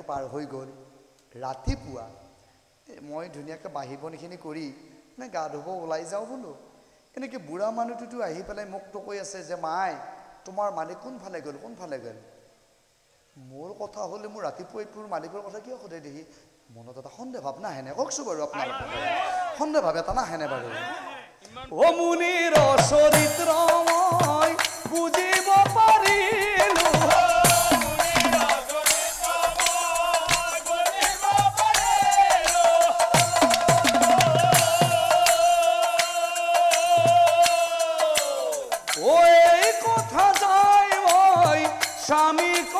পাৰ হৈ গ'ল ৰাতিপুৱা মই ধুনীয়াকৈ বাঢ়ি বনিখিনি কৰি নে গা ধুব ওলাই যাওঁ বোলো এনেকৈ বুঢ়া মানুহটোতো আহি পেলাই মোকতো কৈ আছে যে মাই তোমাৰ মালিক কোনফালে গ'ল মোৰ কথা হ'লে মোৰ ৰাতিপুৱাই তোৰ মালিকৰ কথা কিয় সোধে দেহি মনত এটা সন্দেহ ভাৱ নাহেনে কওকচোন বাৰু আপোনাৰ সন্দেহ ভাৱ এটা নাহেনে বাৰু অ মুনিৰ চৰিত্ৰ মই বুজিব পাৰিলো ও এই কথা যাই মই স্বামীক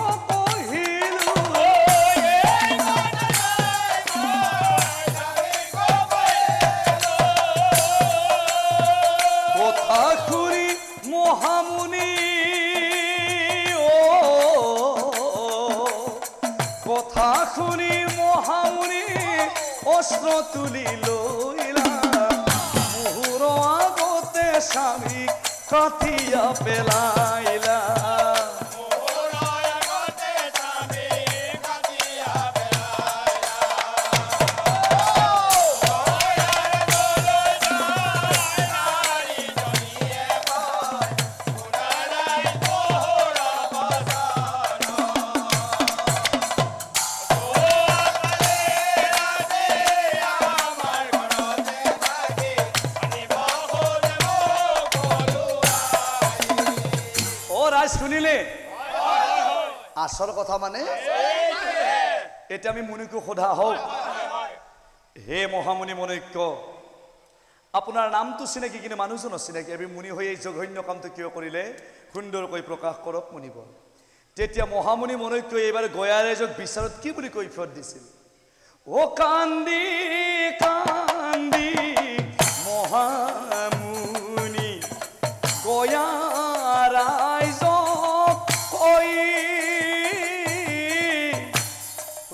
কথা শুনি মহামুনি অস্ত্ৰ তুলি লৈলা মুহুৰ আগতে স্বামীক কাঠিয়া পেলাইলা শুনিলে আসল কথা মানে এটা আমি মুনিকো সোধা হোক হে মহামুনি মনৈক্য আপোনাৰ নামটো চিনাকি কিন্তু মানুহজন চিনাকি আমি মুনি হৈ এই জঘন্য কামটো কিয় কৰিলে সুন্দৰকৈ প্ৰকাশ কৰক মুনিব তেতিয়া মহামুনি মনৈক্য এইবাৰ গয়াৰেজক বিচাৰত কি বুলি কৈফিয়ত দিছিল ও কান্দি কান্দি মহামুনি গয়া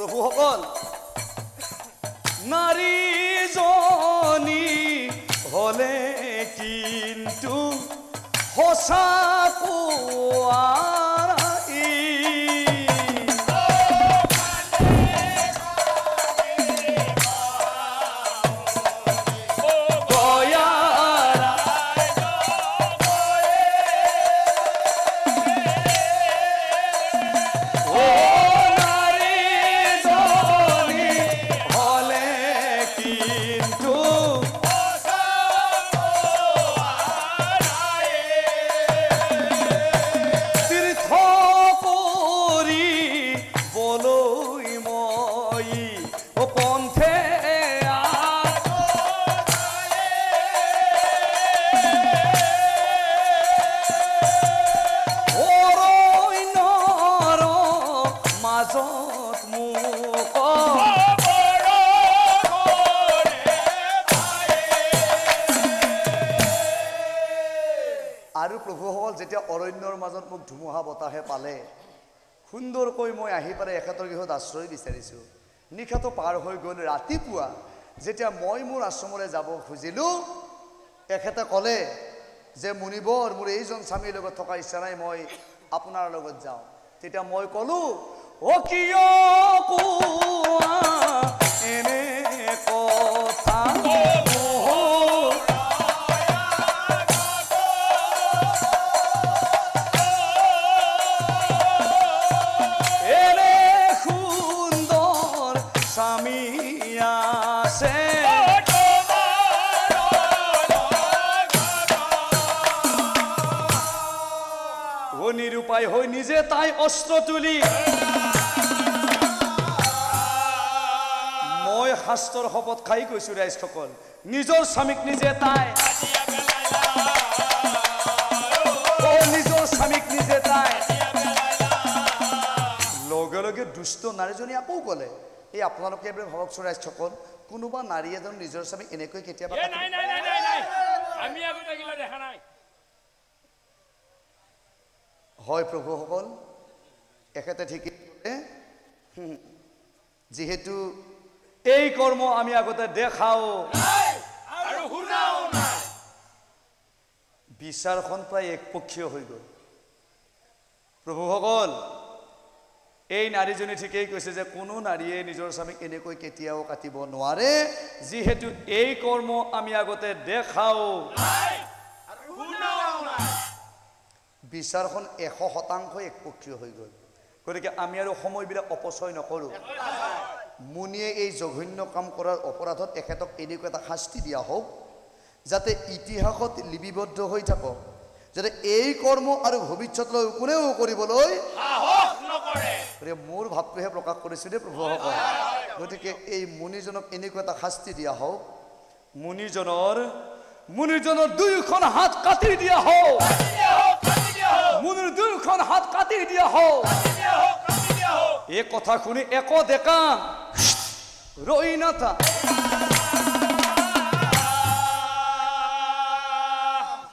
প্ৰভুসকল নাৰীজনী হলে কিন্তু সঁচা কোৱা আৰু প্ৰভুসকল যেতিয়া অৰণ্যৰ মাজত মোক ধুমুহা বতাহে পালে সুন্দৰকৈ মই আহি পালে এখেতৰ গৃহত আশ্ৰয় বিচাৰিছোঁ নিশাটো পাৰ হৈ গ'ল ৰাতিপুৱা যেতিয়া মই মোৰ আশ্ৰমলৈ যাব খুজিলোঁ এখেতে ক'লে যে মুনিবৰ মোৰ এইজন স্বামীৰ লগত থকা ইচ্ছা নাই মই আপোনাৰ লগত যাওঁ তেতিয়া মই ক'লোঁ ও কিয় কোৱা এনে কথা নিৰুপায় হই নিজে তাই অস্ত্ৰ তুলি মই শাস্ত্ৰৰ শপত খাই কৈছো ৰাইজসকল নিজৰ স্বামীক নিজে তাই নিজৰ স্বামীক নিজে তাই লগে লগে দুষ্ট নাৰীজনী আকৌ ক'লে এই আপোনালোকে এবাৰ ভাবকচোন ৰাইজসকল কোনোবা নাৰী এজন নিজৰ স্বামীক এনেকৈ কেতিয়াবা নাই নাই নাই নাই নাই আমি আগতে গিলা দেখা নাই হয় প্ৰভুসকল এখেতে ঠিকই ক'লে যেহেতু এই কৰ্ম আমি আগতে দেখাও আৰু শুনাও নাই বিচাৰখন প্ৰায় একপক্ষীয় হৈ গ'ল প্ৰভুসকল এই নাৰীজনী ঠিকেই কৈছে যে কোনো নাৰীয়ে নিজৰ স্বামীক এনেকৈ কেতিয়াও কাটিব নোৱাৰে যিহেতু এই কৰ্ম আমি আগতে দেখাও বিচাৰখন 100% একপক্ষীয় হৈ গ'ল গতিকে আমি আৰু সময়বিলাক অপচয় নকৰোঁ মুনিয়ে এই জঘন্য কাম কৰাৰ অপৰাধত এখেতক এনেকুৱা এটা শাস্তি দিয়া হওক যাতে ইতিহাসত লিপিবদ্ধ হৈ থাকক যাতে এই কৰ্ম আৰু ভৱিষ্যতলৈ কোনেও কৰিবলৈ সাহস নকৰে মোৰ ভাৱটোহে প্ৰকাশ কৰিছোঁ দেই প্ৰভুসকল গতিকে এই মুনিজনক এনেকুৱা এটা শাস্তি দিয়া হওক মুনিজনৰ দুয়োখন হাত কাটি দিয়া হওক মুনিৰ দুয়োখন হাত কাটি দিয়া হওক এই কথা শুনি একো ডেকা ৰৈ নাথা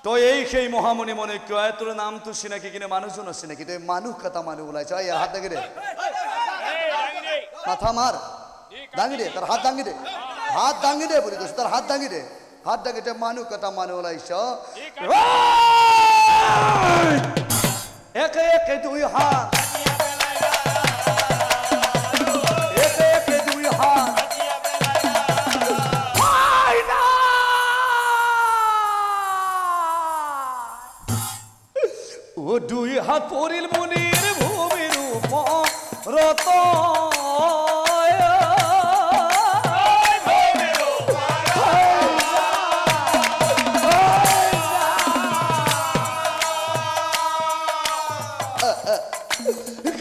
তই এই সেই মহামণি মনৈক্য তোৰ নামটো চিনাকি কিনে মানুহজন চিনাকি তই মানুহ কটা মানুহ ওলাইছ হাত দাঙি দে মাথা মাৰ দাঙি দে তাৰ হাত দাঙি দে বুলি কৈছো তাৰ হাত দাঙি দে মানুহ কটা মানুহ ওলাইছ একে একে দুই হাত দুই হাত পৰিল মুনিৰ ভূমিৰ ওপৰত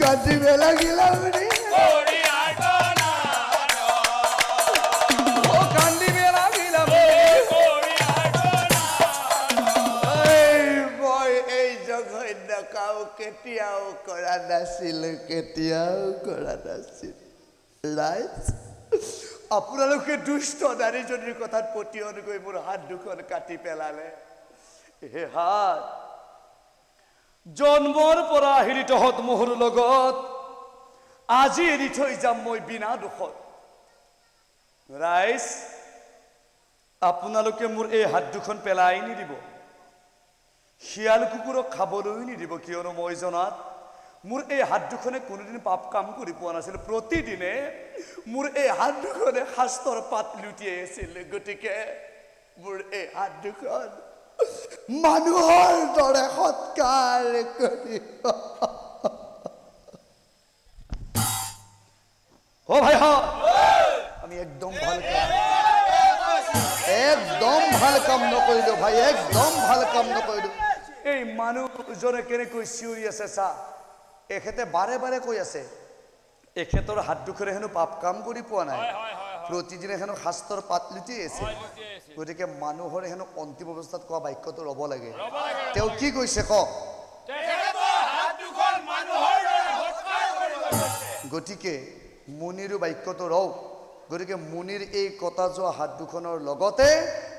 কাটিব লাগিল কেতিয়াও কৰা নাছিল আপোনালোকে দুষ্ট নাৰীজনীৰ কথাত পতিয়ন গৈ মোৰ হাত দুখন কাটি পেলালে হে হাত জন্মৰ পৰা আহিলি তহঁত মোৰ লগত আজি এৰি থৈ যাম মই বিনা দুখত ৰাইজ আপোনালোকে মোৰ এই হাত দুখন পেলাই নিদিব শিয়াল কুকুৰক খাবলৈ নিদিব কিয়নো মই জনাত মোৰ এই হাত দুখনে কোনোদিন পাপ কাম কৰি পোৱা নাছিল প্ৰতিদিনে মোৰ এই হাত দুখনে শাস্ত্ৰৰ পাত লুটিয়াই আছিল গতিকে মোৰ এই হাত দুখন মানুহৰ দৰে সৎকাৰ কৰিব ও ভাই আমি একদম ভাল কাম নকৰিলো ভাই একদম ভাল কাম নকৰিলো এই মানুহজনে কেনেকৈ চিঞৰি আছে চা এখেতে বাৰে বাৰে কৈ আছে এখেতৰ হাত দুখৰে হেনো পাপ কাম কৰি পোৱা নাই প্ৰতিদিনে হেনো শাস্ত্ৰৰ পাত লুটিয়াই আছে গতিকে মানুহৰ হেনো অন্তিম অৱস্থাত কোৱা বাক্যটো ৰ'ব লাগে তেওঁ কি কৈছে ক গতিকে মুনিৰ বাক্যটো ৰওক গতিকে মুনিৰ এই কটা যোৱা হাত দুখনৰ লগতে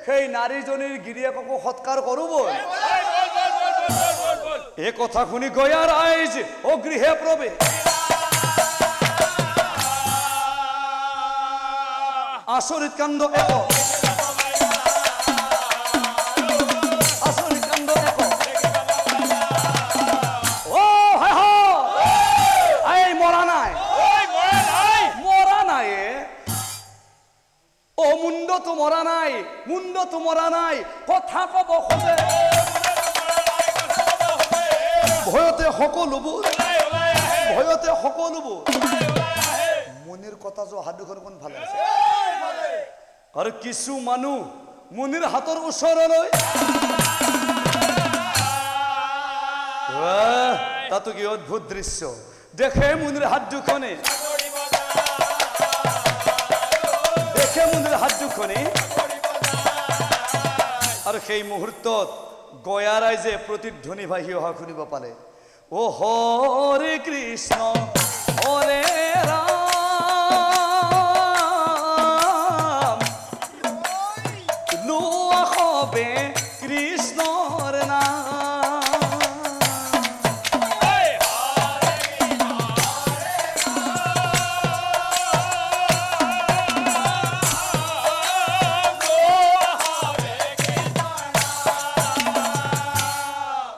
সেই নাৰীজনীৰ গিৰিয়েককো সৎকাৰ কৰোঁ এই কথা শুনি গয়া ৰাইজ গৃহে প্ৰৱেশ আচৰিত কাণ্ড মুণ্ডটো মৰা নাই কথা কব খোজে ভয়তে সকলোবোৰ মুনিৰ কথা যোৱা হাত দুখন কোন ভালে আছে আৰু কিছু মানুহ মুনিৰ হাতৰ ওচৰলৈ তাতো কি অদ্ভুত দৃশ্য দেখে মুনিৰ হাত দুখনে হাত দুখনে আৰু সেই মুহূৰ্তত গয়া ৰাইজে প্ৰতিধ্বনি ভাহি অহা শুনিব পালে ও হৰে কৃষ্ণ হৰে ৰাম লোৱা হবে কৃষ্ণৰ নাম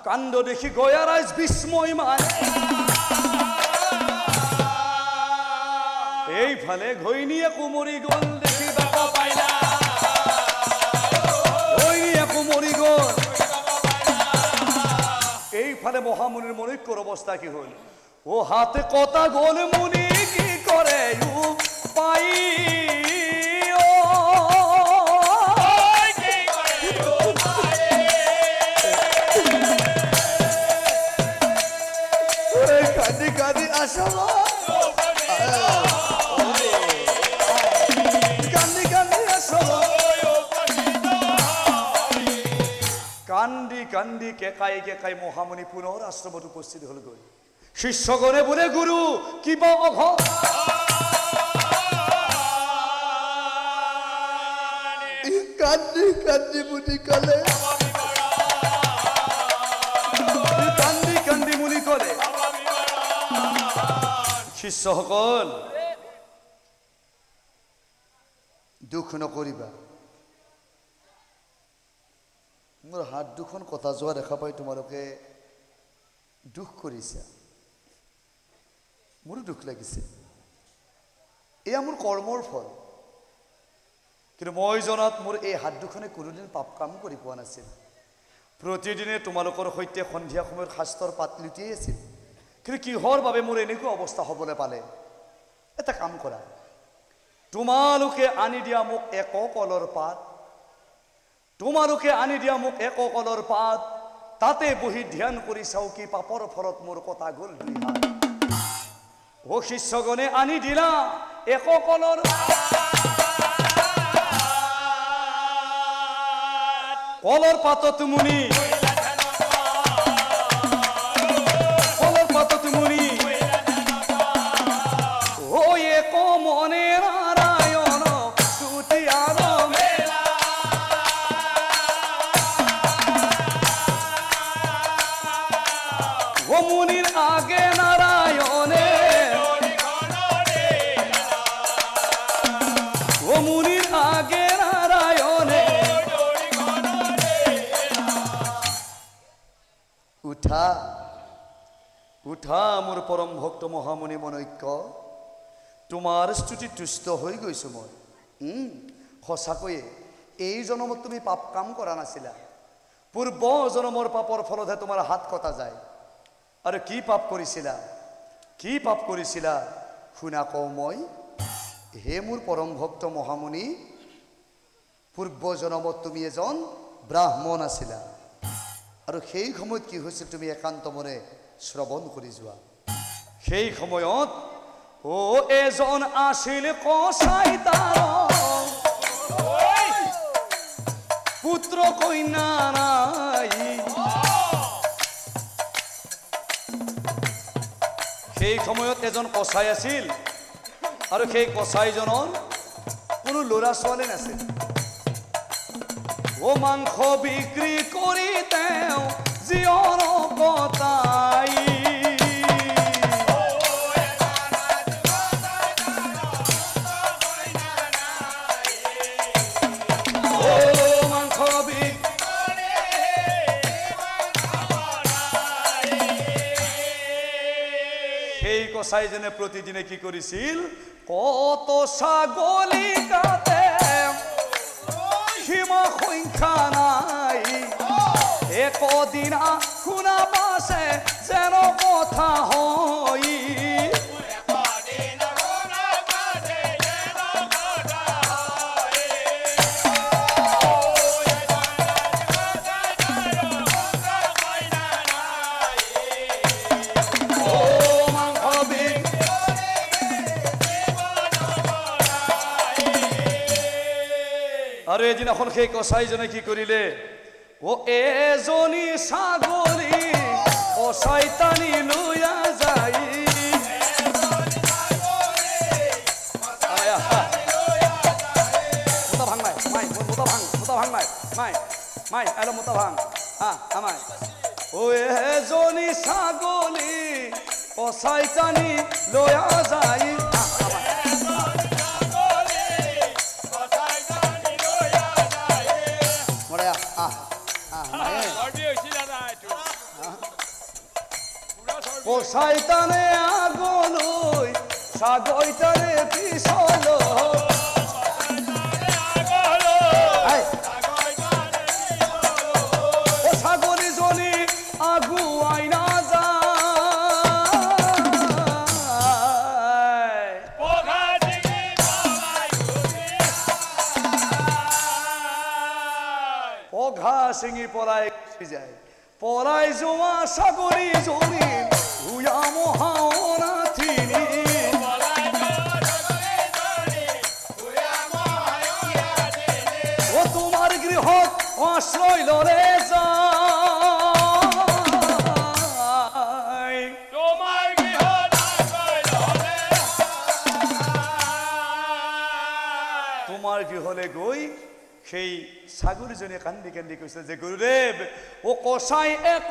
কাণ্ড দেখি গয়া ৰাইজ বিস্ময় মান এইফালে ঘৈণীয়ে কুমৰি গ'ল দেখি বাপ পাইলা ঘৈণীয়ে কুমৰি গ'ল এইফালে মহামুনিৰ মনৈক্যৰ অৱস্থা কি হ'ল ও হাতে কটা গ'ল মুনি কি কৰে পাই কান্দি কান্দি আসল কান্দি কান্দি আসল কান্দি কান্দি কেকাই কেকাই মহামুনি পুনৰ আশ্ৰমত উপস্থিত হ'লগৈ শিষ্যগণে বোলে গুৰু কিবা অঘট কান্দি কান্দি মুনি কলে কান্দি কান্দি মুনি কলে শিষ্যসকল দুখ নকৰিবা মোৰ হাত দুখন কটা যোৱা দেখা পাই তোমালোকে দুখ কৰিছা মোৰো দুখ লাগিছে এয়া মোৰ কৰ্মৰ ফল কিন্তু মই জনাত মোৰ এই হাত দুখনে কোনোদিন পাপ কাম কৰি পোৱা নাছিল প্ৰতিদিনে তোমালোকৰ সৈতে সন্ধিয়া সময়ত শাস্ত্ৰৰ পাত লুটিয়াই আছিল কিন্তু কিহৰ বাবে মোৰ এনেকুৱা অৱস্থা হ'বলৈ পালে এটা কাম কৰা তোমালোকে আনি দিয়া মোক এক কলৰ পাত তোমালোকে আনি দিয়া মোক এক কলৰ পাত তাতে বহি ধ্যান কৰি চাও কি পাপৰ ফলত মোৰ কটা গ'ল দুই হাত ও শিষ্যগণে আনি দিলা এক কলৰ কলৰ পাতত মুনি কলৰ পাতত মুনি ও এক মনে নাৰায়ণ তুতি আৰু মেলা ও মুনিৰ আগে নাৰায়ণে ও মুনিৰ আগে নাৰায়ণে উঠা উঠা মোৰ পৰম ভক্ত মহামুনি মনৈক্য তোমাৰ স্তুতিত তুষ্ট হৈ গৈছো মই সঁচাকৈয়ে এই জনমত তুমি পাপ কাম কৰা নাছিলা পূৰ্ব জনমৰ পাপৰ ফলতহে তোমাৰ হাত কটা যায় আৰু কি পাপ কৰিছিলা শুনা কওঁ মই হে মোৰ পৰম ভক্ত মহামুনি পূৰ্ব জনমত তুমি এজন ব্ৰাহ্মণ আছিলা আৰু সেই সময়ত কি হৈছিল তুমি একান্ত মনে শ্ৰৱণ কৰি যোৱা সেই সময়ত ও এজন আছিল কসাই তাৰ পুত্ৰ কন্যা নাই সেই সময়ত এজন কসাই আছিল আৰু সেই কসাইজনৰ কোনো ল'ৰা ছোৱালী নাছিল ও মাংস বিক্ৰী কৰি তেওঁ জীৱন কটাই সেই কসাইজনে প্ৰতিদিনে কি কৰিছিল কত ছাগলী কাটে সীমা সংখ্যা নাই একদিনা শুনা পাছে যেন কথা হয় আৰু এদিনাখন সেই কসাইজনে কি কৰিলে ও এজনী ছাগলী কসাই টানি লৈ যায় মোটা ভাং নাই মাই মোটা ভাং নাই মাই এলো মোটা ভাং আমাই ও এজনী ছাগলী কসাই টানি লৈ যায় কসাই টানে আগলৈ সাগৈতারে পিছলো ও সাগরী জনি আগুয়াই না যায় পঘা সিঙি পলাই যায় পলাই যোৱা সাগরী জনি হুয়া মহাওনা থিনি ও তোমার গৃহত আশ্রয় ললে যায় তোমার গৃহলে গৈ সেই সাগরীজনী কান্দি কান্দি কৈছে যে গুৰুদেৱ ও কসাই এক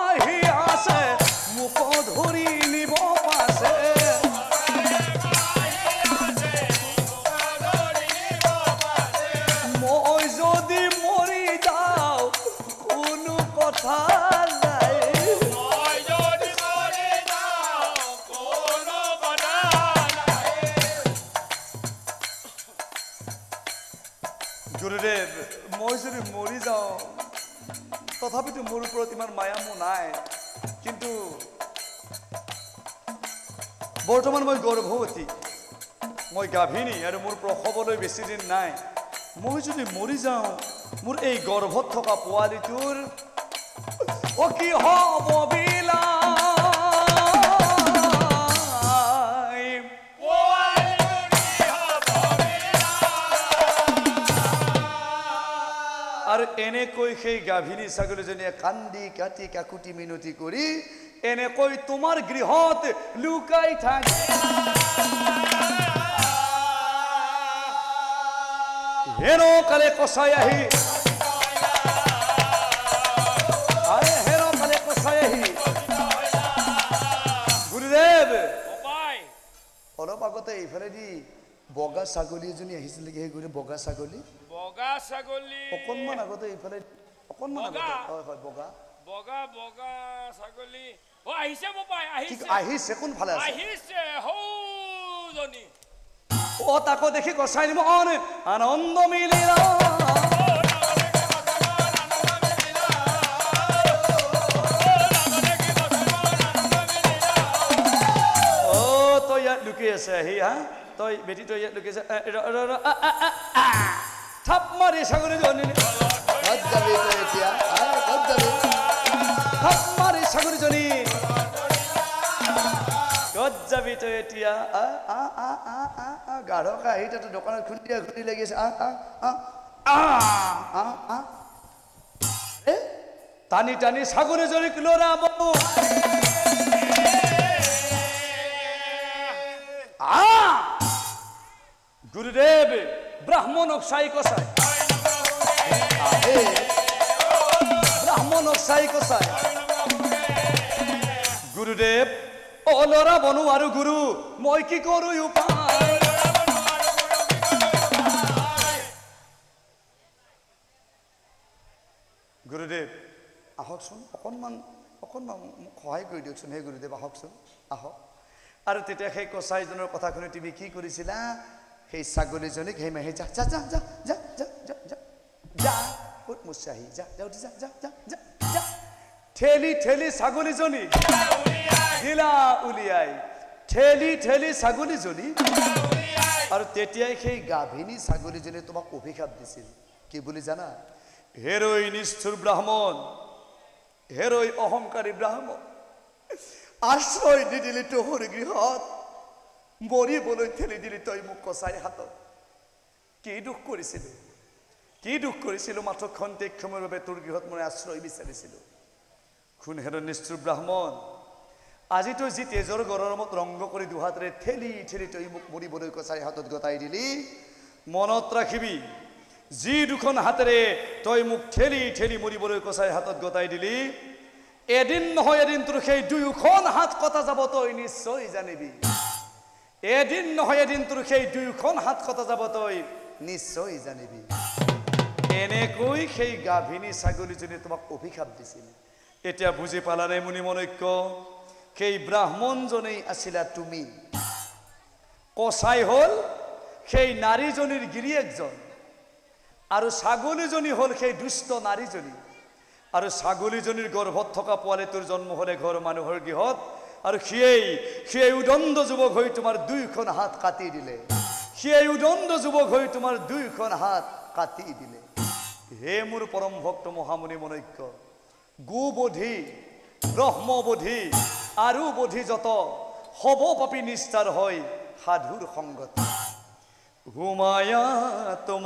আহি আছে মোক ধৰি নিব পাছে মই যদি মৰি যাওঁ কোনো কথা নাই গুৰুদেৱ মই যদি মৰি যাওঁ তথাপিতো মোৰ ওপৰত ইমান মায়া মোৰ নাই কিন্তু বৰ্তমান মই গৰ্ভৱতী মই গাভিনী আৰু মোৰ প্ৰসৱলৈ বেছি দিন নাই মই যদি মৰি যাওঁ মোৰ এই গৰ্ভত থকা পোৱালিটোৰ ও কি হ'ব বিলা আৰ এনেকৈ সেই গাভিনী ছাগলীজনীয়ে কান্দি কাটি কাকুটি মিনতি কৰি এনেকৈ তোমাৰ গৃহত লুকাই থাকে হেনো কালে কসাই আহি আৰে হেনো কালে কসাই আহি গুৰুদেৱ অলপ আগতে এইফালেদি বগা ছাগলী এজনী আহিছিল নেকি সেই গুৰু বগা ছাগলী অকণমান আগতে এইফালে অকণমান আগতে হয় হয় বগা বগা বগা ছাগলী ও আহিছে বাপাই আহিছে কোনফালে আছে আহিছে হৌজনী ও তাকো দেখি গছাই মন আনন্দ মিলিলা ও তো ইয়াত লুকি আছে আহি হা তই বেটি তই ইয়াত লুকি আছে থাপ মাৰি ছাগলীজনী ক'ত যাবি তই এতিয়া ক'ত যাবি থাপ মাৰি ছাগলীজনী ক'ত যাবি তই এতিয়া গাঢ় কাহি তাতে দোকানত খুন্দিয়া খুন্দি লাগি আছে টানি টানি ছাগলীজনীক লৰাব গুৰুদেৱ ব্ৰাহ্মণক চাই কচাই ব্ৰাহ্মণক চাই কচাই গুৰুদেৱ অ লৰাব নোৱাৰো গুৰু মই কি কৰো উপায় গুৰুদেৱ আহকচোন অকণমান অকণমান মোক সহায় কৰি দিয়কচোন হে গুৰুদেৱ আহকচোন আহক আৰু তেতিয়া সেই কচাইজনৰ কথা শুনি তুমি কি কৰিছিলা সেই ছাগলীজনীক সেই মাহে যা যা যা যা যা যা যা যা যা ক'ত মুচাহি যা যা যা যা যা যা যা ঠেলি ঠেলি ছাগলীজনী দিলা উলিয়াই ঠেলি ঠেলি ছাগলীজনী আৰু তেতিয়াই সেই গাভিনী ছাগলীজনী তোমাক অভিশাপ দিছিল কি বুলি জানা হেৰৈ নিষ্ঠুৰ ব্ৰাহ্মণ হেৰৈ অহংকাৰী ব্ৰাহ্মণ আশ্ৰয় নিদিলি তোৰ গৃহত মৰিবলৈ ঠেলি দিলি তই মোক কচাই হাতত কি দুখ কৰিছিলো মাত্ৰ খন্তেক সময়ৰ বাবে তোৰ গৃহত মই আশ্ৰয় বিচাৰিছিলো খুন হেৰ নিষ্ঠুৰ ব্ৰাহ্মণ আজি তই যি তেজৰ গৰমত ৰংগ কৰি দুহাতেৰে ঠেলি ঠেলি তই মোক মৰিবলৈ কচাই হাতত গতাই দিলি মনত ৰাখিবি যি দুখন হাতেৰে তই মোক ঠেলি ঠেলি মৰিবলৈ কচাই হাতত গতাই দিলি এদিন নহয় এদিন তোৰ সেই দুয়োখন হাত কটা যাব তই নিশ্চয় জানিবি এদিন নহয় এদিন তোৰ সেই দুয়োখন হাত কটা যাব তই নিশ্চয় জানিবি এনেকৈ সেই গাভিনী ছাগলীজনী তোমাক অভিশাপ দিছিল এতিয়া বুজি পালানে মুনি মনৈক্য সেই ব্ৰাহ্মণজনেই আছিলা তুমি কসাই হল সেই নাৰীজনীৰ গিৰিয়েকজন আৰু ছাগলীজনী হল সেই দুষ্ট নাৰীজনী আৰু ছাগলীজনীৰ গৰ্ভত থকা পোৱালিটোৰ জন্ম হলে ঘৰ মানুহৰ গৃহত আৰু সেই উদণ্ড যুৱক হৈ তোমাৰ দুইখন হাত কাটি দিলে সেই উদণ্ড যুৱক হৈ তোমাৰ দুইখন হাত কাটি দিলে হে মোৰ পৰম ভক্ত মহামুনি মনৈক্য গোবধি ব্ৰহ্মবধি আৰু বধি যত হব পাপী নিষ্ঠাৰ হয় সাধুৰ সংগত হুমায়া তুম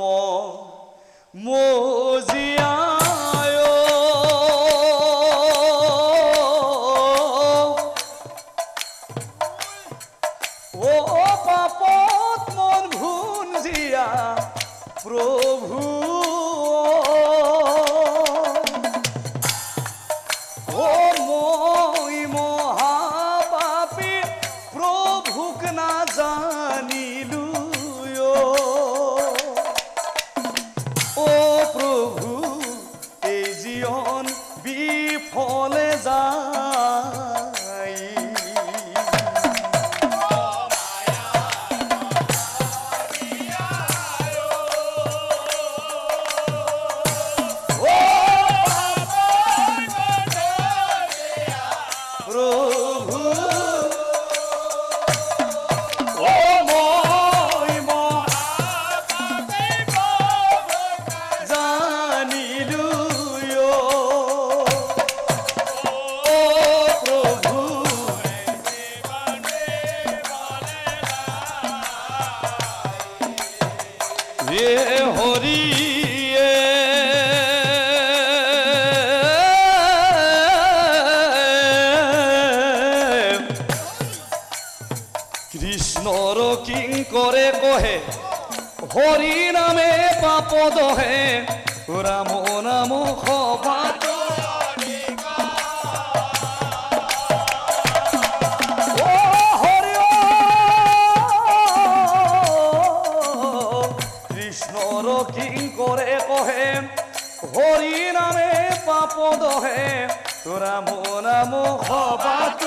মজিয়ায় ও পাপত মন ভুঞ্জিয়া প্রভু ও মই মহাপাপী প্রভুক না জানিলু ও প্রভু এই জীবন বিফলে যায় কৃষ্ণর কিঙ্করে কহে হরি নামে পাপ দহে রাম নাম খপাত ও হরি কৃষ্ণর কিঙ্করে কহে হরি নামে পাপ দহে রাম নাম খপাত